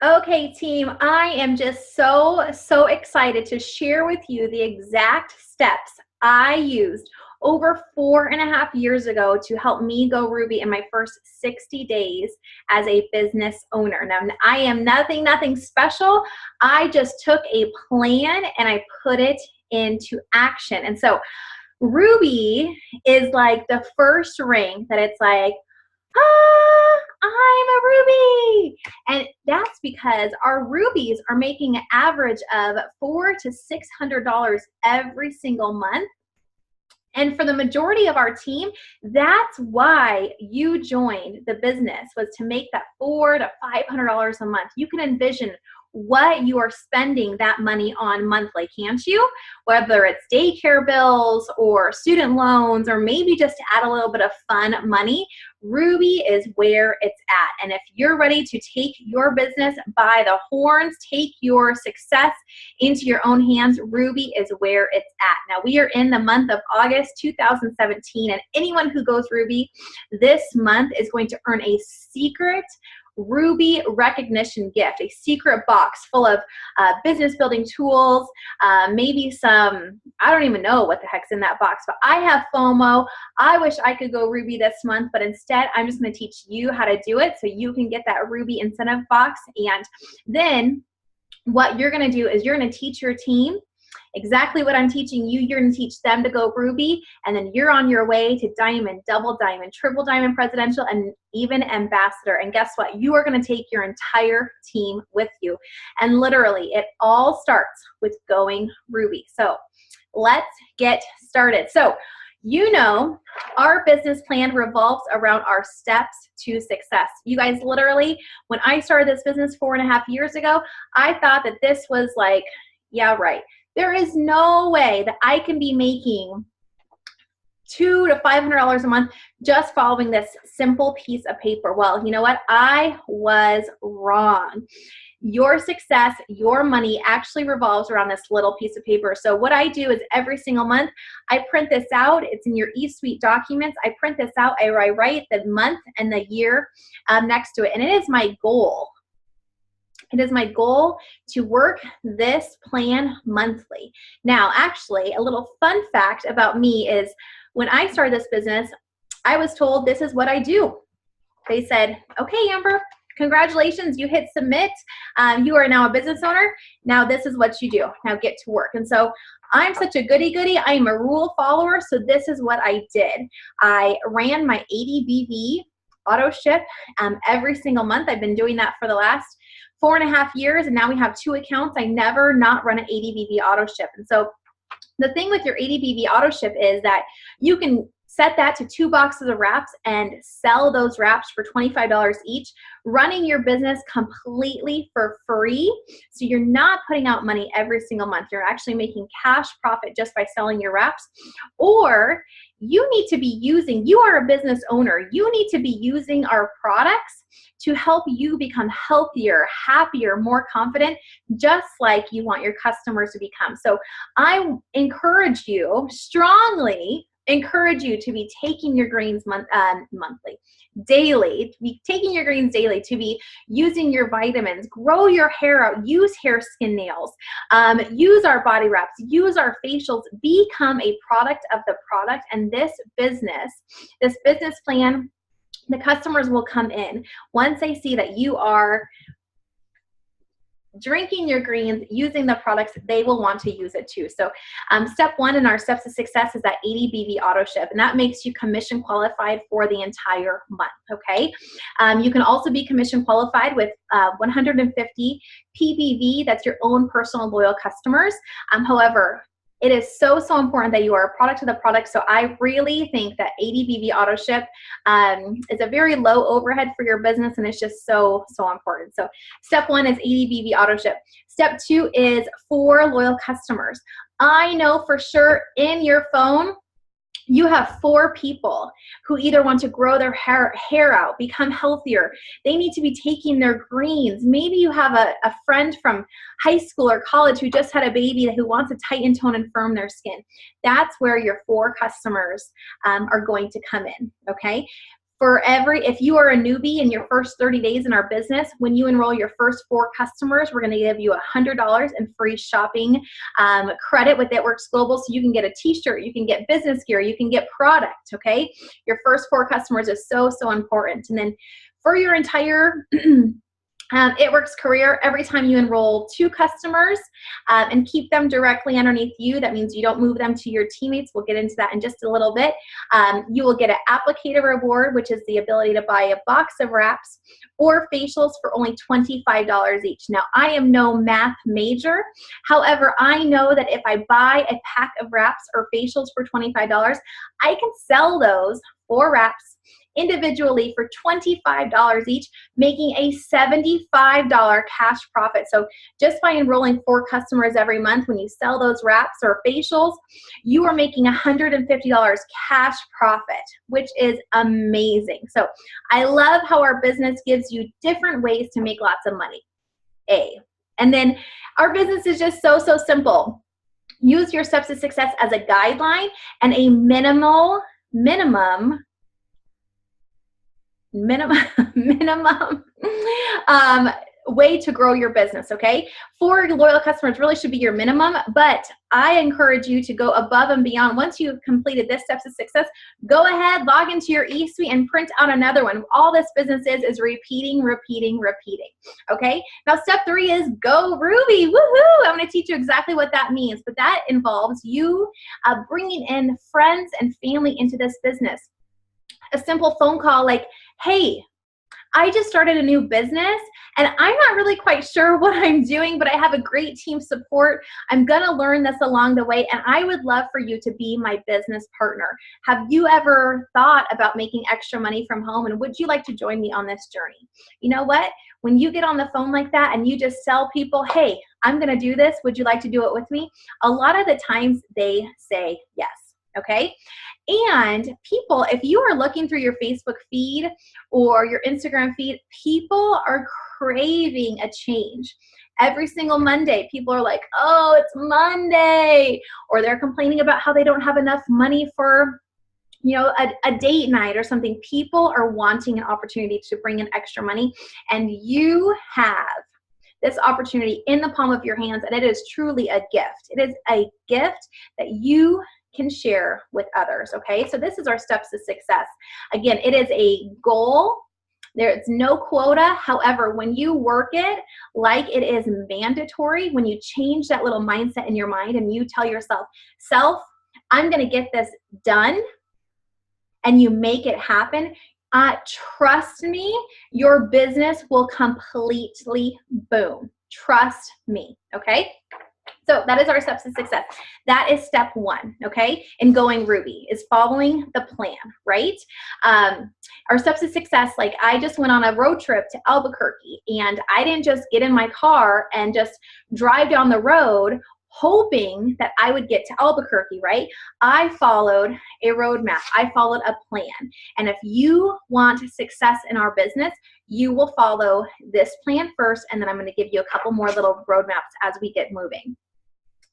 Okay, team, I am just so excited to share with you the exact steps I used over 4.5 years ago to help me go Ruby in my first 60 days as a business owner. Now, I am nothing special. I just took a plan and I put it into action. And so Ruby is like the first ring that it's like, I'm a Ruby. And that's because our Rubies are making an average of $400 to $600 every single month. And for the majority of our team, that's why you joined the business, was to make that $400 to $500 a month. You can envision what you are spending that money on monthly, can't you? Whether it's daycare bills or student loans, or maybe just to add a little bit of fun money, Ruby is where it's at. And if you're ready to take your business by the horns, take your success into your own hands, Ruby is where it's at. Now, we are in the month of August 2017, and anyone who goes Ruby this month is going to earn a secret Ruby recognition gift, a secret box full of business building tools, maybe some, I don't even know what the heck's in that box, but I have FOMO. I wish I could go Ruby this month, but instead I'm just going to teach you how to do it so you can get that Ruby incentive box. And then what you're going to do is you're going to teach your team exactly what I'm teaching you. You're going to teach them to go Ruby, and then you're on your way to diamond, double diamond, triple diamond presidential, and even ambassador. And guess what? You are going to take your entire team with you. And literally, it all starts with going Ruby. So let's get started. So you know, our business plan revolves around our steps to success. You guys, literally, when I started this business 4.5 years ago, I thought that this was like, yeah, right. There is no way that I can be making $200 to $500 a month just following this simple piece of paper. Well, you know what? I was wrong. Your success, your money actually revolves around this little piece of paper. So what I do is every single month, I print this out. It's in your eSuite documents. I print this out. I write the month and the year next to it. And it is my goal. It is my goal to work this plan monthly. Now, actually, a little fun fact about me is when I started this business, I was told this is what I do. They said, okay, Amber, congratulations, you hit submit. You are now a business owner. Now this is what you do. Now get to work. And so I'm such a goody-goody. I am a rule follower. So this is what I did. I ran my 80 BV auto ship every single month. I've been doing that for the last 4.5 years, and now we have 2 accounts. I never not run an 80 BV auto ship. And so the thing with your 80 BV auto ship is that you can set that to 2 boxes of wraps and sell those wraps for $25 each, running your business completely for free. So you're not putting out money every single month. You're actually making cash profit just by selling your wraps. Or you need to be using, you are a business owner, you need to be using our products to help you become healthier, happier, more confident, just like you want your customers to become. So I encourage you, strongly encourage you to be taking your greens monthly, daily, to be taking your greens daily, to be using your vitamins, grow your hair out, use hair, skin, nails, use our body wraps, use our facials, become a product of the product. And this business plan, the customers will come in once they see that you are drinking your greens, using the products, they will want to use it too. So step 1 in our steps to success is that 80 BV auto ship, and that makes you commission qualified for the entire month, okay? You can also be commission qualified with 150 PBV, that's your own personal loyal customers. However, it is so important that you are a product of the product. So I really think that 80 BV auto ship is a very low overhead for your business, and it's just so important. So step 1 is 80 BV auto ship. Step 2 is 4 loyal customers. I know for sure in your phone, you have 4 people who either want to grow their hair out, become healthier. They need to be taking their greens. Maybe you have a friend from high school or college who just had a baby who wants to tighten, tone, and firm their skin. That's where your 4 customers are going to come in, okay? if you are a newbie in your first 30 days in our business, when you enroll your first 4 customers, we're going to give you $100 in free shopping credit with It Works Global, so you can get a t-shirt, you can get business gear, you can get product, okay? Your first 4 customers is so, so important. And then for your entire It Works career, every time you enroll 2 customers and keep them directly underneath you, that means you don't move them to your teammates. We'll get into that in just a little bit. You will get an applicator reward, which is the ability to buy a box of wraps or facials for only $25 each. Now, I am no math major. However, I know that if I buy a pack of wraps or facials for $25, I can sell those 4 wraps individually for $25 each, making a $75 cash profit. So just by enrolling 4 customers every month, when you sell those wraps or facials, you are making $150 cash profit, which is amazing. So I love how our business gives you different ways to make lots of money. And then our business is just so, so simple. Use your steps to success as a guideline and a minimum way to grow your business, okay? 4 loyal customers really should be your minimum, but I encourage you to go above and beyond. Once you've completed this steps to success, go ahead, log into your eSuite and print out another one. All this business is repeating, okay? Now, step 3 is go Ruby, woohoo! I'm gonna teach you exactly what that means, but that involves you bringing in friends and family into this business. A simple phone call like, hey, I just started a new business and I'm not really quite sure what I'm doing, but I have a great team support. I'm gonna learn this along the way and I would love for you to be my business partner. Have you ever thought about making extra money from home, and would you like to join me on this journey? You know what? When you get on the phone like that and you just tell people, hey, I'm gonna do this, would you like to do it with me? A lot of the times they say yes, okay? And people, if you are looking through your Facebook feed or your Instagram feed, people are craving a change. Every single Monday, people are like, oh, it's Monday, or they're complaining about how they don't have enough money for, you know, a date night or something. People are wanting an opportunity to bring in extra money, and you have this opportunity in the palm of your hands, and it is truly a gift. It is a gift that you can share with others, okay? So this is our steps to success. Again, it is a goal. There's no quota. However, when you work it like it is mandatory, when you change that little mindset in your mind and you tell yourself, I'm gonna get this done, and you make it happen, trust me, your business will completely boom. Trust me, okay? So that is our steps to success. That is step 1, okay? In going Ruby, is following the plan, right? Our steps to success, like I just went on a road trip to Albuquerque, and I didn't just get in my car and just drive down the road hoping that I would get to Albuquerque, right? I followed a roadmap. I followed a plan. And if you want success in our business, you will follow this plan first, and then I'm going to give you a couple more little roadmaps as we get moving.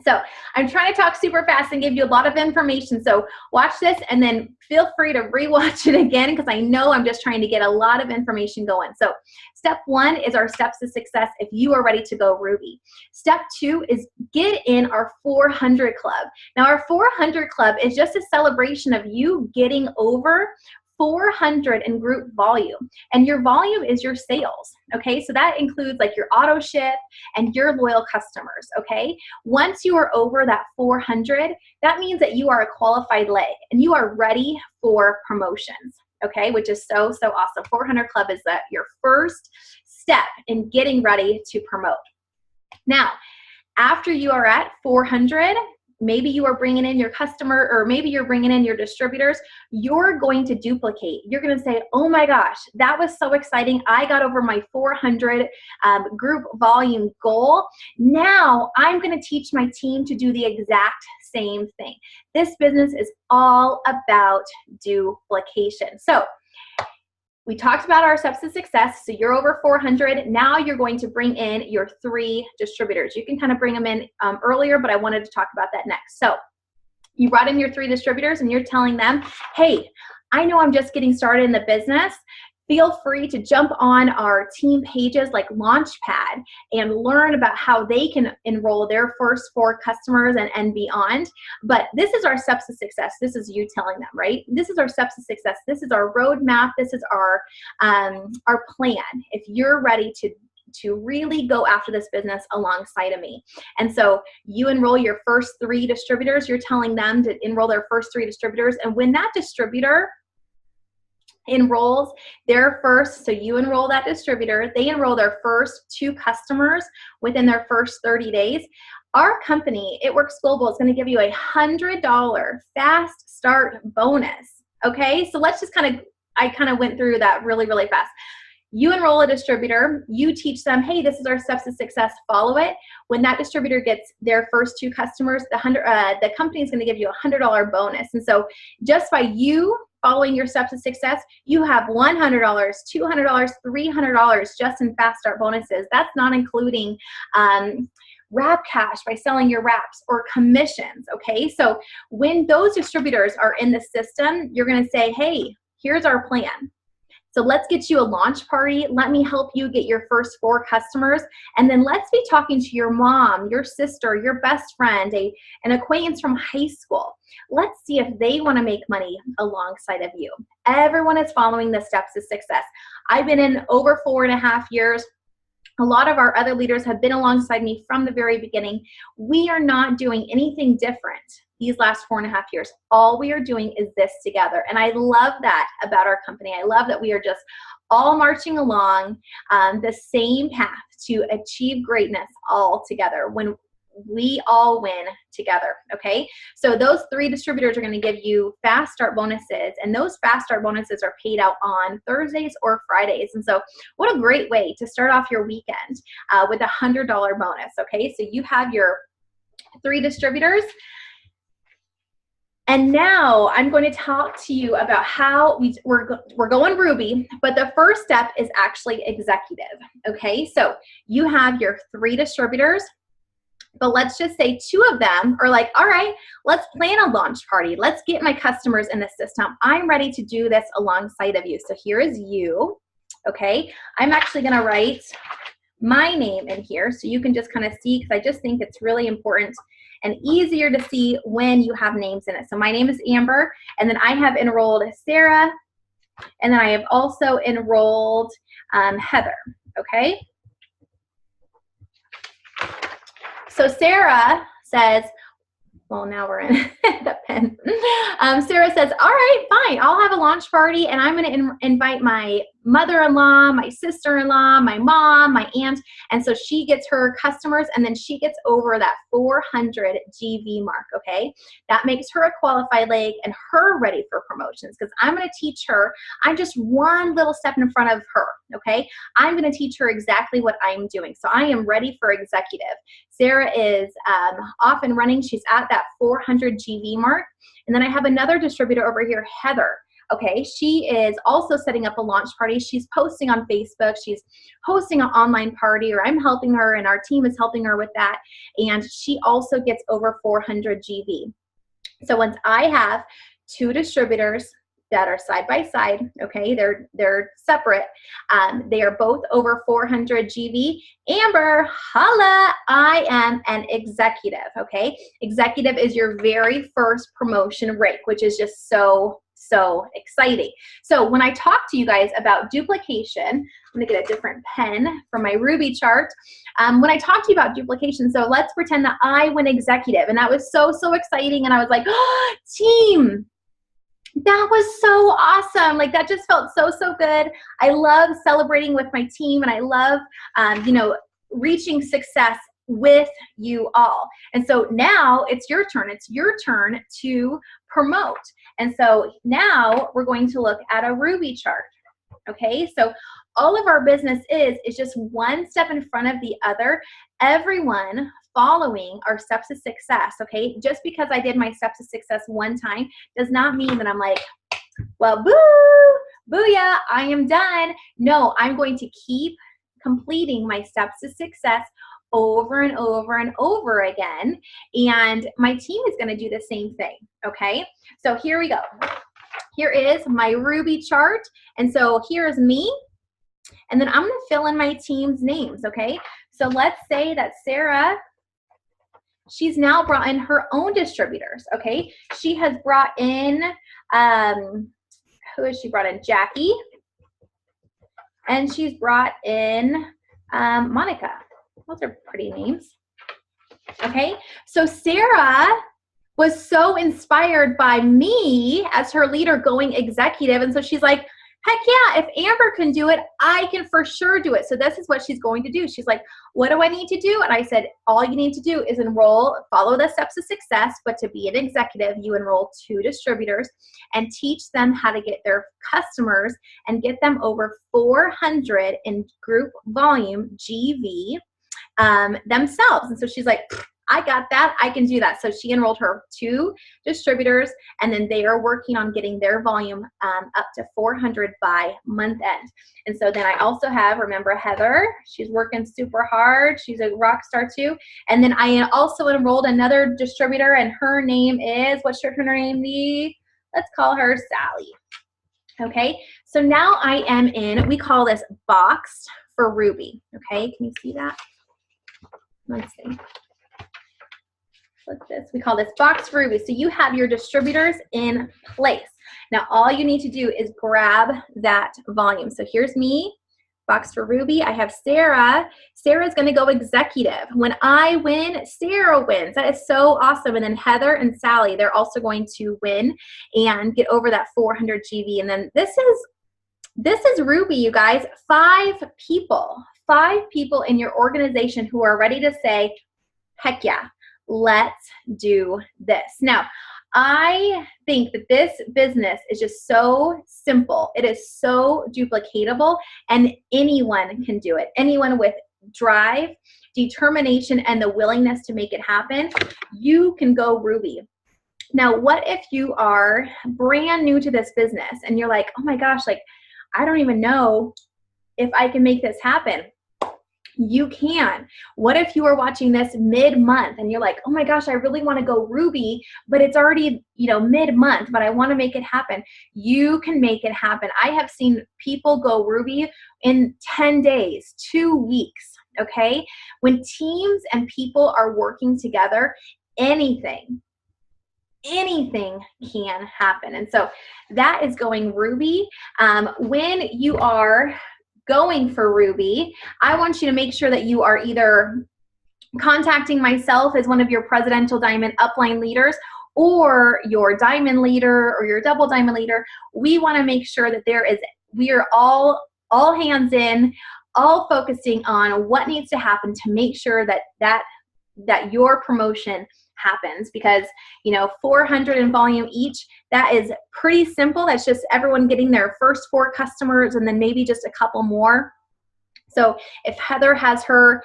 So I'm trying to talk super fast and give you a lot of information. So watch this and then feel free to rewatch it again, because I know I'm just trying to get a lot of information going. So step 1 is our steps to success if you are ready to go Ruby. Step 2 is get in our 400 club. Now our 400 club is just a celebration of you getting over 400 in group volume, and your volume is your sales, okay? So that includes like your auto ship and your loyal customers, okay? Once you are over that 400, that means that you are a qualified leg and you are ready for promotions, okay? Which is so, so awesome. 400 Club is your first step in getting ready to promote. Now, after you are at 400, maybe you are bringing in your customer, or maybe you're bringing in your distributors, you're going to duplicate. You're going to say, oh my gosh, that was so exciting. I got over my 400 group volume goal. Now I'm going to teach my team to do the exact same thing. This business is all about duplication. So we talked about our steps to success. So you're over 400. Now you're going to bring in your 3 distributors. You can kind of bring them in earlier, but I wanted to talk about that next. So you brought in your 3 distributors and you're telling them, hey, I know I'm just getting started in the business, feel free to jump on our team pages like Launchpad and learn about how they can enroll their first 4 customers and beyond. But this is our steps to success. This is you telling them, right? This is our steps to success. This is our roadmap. This is our plan. If you're ready to really go after this business alongside of me. And so you enroll your first 3 distributors. You're telling them to enroll their first 3 distributors. And when that distributor enrolls their first, so you enroll that distributor, they enroll their first 2 customers within their first 30 days, our company, It Works Global, is going to give you a $100 fast start bonus. Okay, so let's just I kind of went through that really, really fast. You enroll a distributor, you teach them, hey, this is our steps to success, follow it. When that distributor gets their first 2 customers, the company is going to give you a $100 bonus. And so just by you following your steps to success, you have $100, $200, $300 just in fast start bonuses. That's not including wrap cash by selling your wraps or commissions, okay? So when those distributors are in the system, you're going to say, hey, here's our plan. So let's get you a launch party. Let me help you get your first 4 customers. And then let's be talking to your mom, your sister, your best friend, an acquaintance from high school. Let's see if they want to make money alongside of you. Everyone is following the steps to success. I've been in over 4.5 years. A lot of our other leaders have been alongside me from the very beginning. We are not doing anything different these last 4.5 years. All we are doing is this together. And I love that about our company. I love that we are just all marching along the same path to achieve greatness all together when we all win together, okay? So those 3 distributors are going to give you fast start bonuses, and those fast start bonuses are paid out on Thursdays or Fridays. And so what a great way to start off your weekend with a $100 bonus, okay? So you have your 3 distributors. And now I'm going to talk to you about how we're going Ruby, but the first step is actually executive, okay? So you have your 3 distributors, but let's just say 2 of them are like, all right, let's plan a launch party. Let's get my customers in the system. I'm ready to do this alongside of you. So here is you, okay? I'm actually gonna write my name in here so you can just kind of see, because I just think it's really important and easier to see when you have names in it. So my name is Amber, and then I have enrolled Sarah, and then I have also enrolled Heather, okay? So Sarah says, well, now we're in the pen. Sarah says, all right, fine. I'll have a launch party, and I'm going to invite my mother-in-law, my sister-in-law, my mom, my aunt. And so she gets her customers, and then she gets over that 400 GV mark, okay? That makes her a qualified leg and her ready for promotions, because I'm going to teach her. I'm just one little step in front of her, okay? I'm going to teach her exactly what I'm doing. So I am ready for executive. Sarah is off and running. She's at that 400 GV mark. And then I have another distributor over here, Heather. Okay, she is also setting up a launch party. She's posting on Facebook. She's hosting an online party, or I'm helping her, and our team is helping her with that. And she also gets over 400 GV. So once I have 2 distributors that are side by side, okay, they're separate. They are both over 400 GV. Amber, holla, I am an executive, okay? Executive is your very first promotion rate, which is just so exciting. So when I talk to you guys about duplication, I'm gonna get a different pen for my Ruby chart. When I talk to you about duplication, so let's pretend that I went executive, and that was so exciting, and I was like, oh, team, that was so awesome. Like, that just felt so good. I love celebrating with my team, and I love, reaching success with you all. And so now it's your turn. It's your turn to promote. And so now we're going to look at a Ruby chart. Okay, so all of our business is just one step in front of the other. Everyone following our steps to success, okay? Just because I did my steps to success one time does not mean that I'm like, well, booyah, I am done. No, I'm going to keep completing my steps to success over and over and over again. And my team is going to do the same thing, okay? So here we go. here is my Ruby chart. And so here's me. And then I'm going to fill in my team's names, okay? So let's say that Sarah, she's now brought in her own distributors, okay? She has brought in, who has she brought in? Jackie. And she's brought in Monica. Those are pretty names. Okay, so Sarah was so inspired by me as her leader going executive. And so she's like, heck yeah, if Amber can do it, I can for sure do it. So this is what she's going to do. She's like, what do I need to do? And I said, all you need to do is enroll, follow the steps of success, but to be an executive, you enroll 2 distributors and teach them how to get their customers and get them over 400 in group volume, GV, themselves. And so she's like, I got that. I can do that. So she enrolled her 2 distributors, and then they are working on getting their volume up to 400 by month end. And so then I also have, remember Heather, she's working super hard. She's a rock star too. And then I also enrolled another distributor, and her name is, what should her name be? Let's call her Sally. Okay, so now I am in, we call this boxed for Ruby. Okay, can you see that? Let's see. Look this, we call this box for Ruby. So you have your distributors in place. Now all you need to do is grab that volume. So here's me, box for Ruby. I have Sarah. Sarah's gonna go executive. When I win, Sarah wins. That is so awesome. And then Heather and Sally, they're also going to win and get over that 400 GV. And then this is Ruby, you guys. 5 people in your organization who are ready to say, heck yeah, let's do this. Now, I think that this business is just so simple. It is so duplicatable, and anyone can do it. Anyone with drive, determination, and the willingness to make it happen, you can go Ruby. Now, what if you are brand new to this business and you're like, oh my gosh, like, I don't even know if I can make this happen. You can. What if you are watching this mid-month and you're like, oh my gosh, I really want to go Ruby, but it's already, mid-month, but I want to make it happen. You can make it happen. I have seen people go Ruby in 10 days, 2 weeks, okay? When teams and people are working together, anything can happen. And so that is going Ruby. When you are going for Ruby, I want you to make sure that you are either contacting myself as one of your Presidential Diamond upline leaders, or your diamond leader, or your double diamond leader. We want to make sure that we are all hands in, all focusing on what needs to happen to make sure that your promotion happens, because 400 in volume each, that is pretty simple. That's just everyone getting their first 4 customers and then maybe just a couple more. So if Heather has her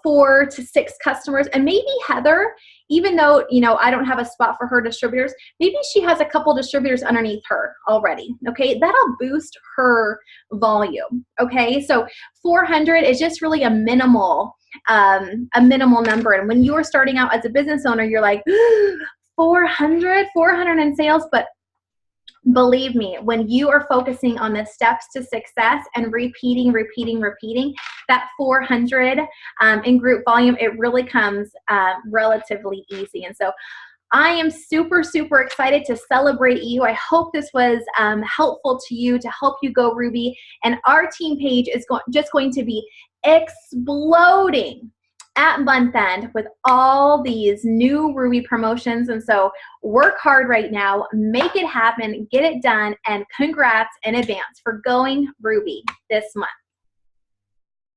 4 to 6 customers, and maybe Heather, even though I don't have a spot for her distributors, maybe she has a couple distributors underneath her already. Okay, that'll boost her volume. Okay, so 400 is just really a minimal number. And when you're starting out as a business owner, you're like, 400 in sales. But believe me, when you are focusing on the steps to success and repeating that 400 in group volume, it really comes relatively easy. And so I am super, super excited to celebrate you. I hope this was helpful to you, to help you go Ruby. And our team page is just going to be exploding at month end with all these new Ruby promotions. And so work hard right now, make it happen, get it done, and congrats in advance for going Ruby this month.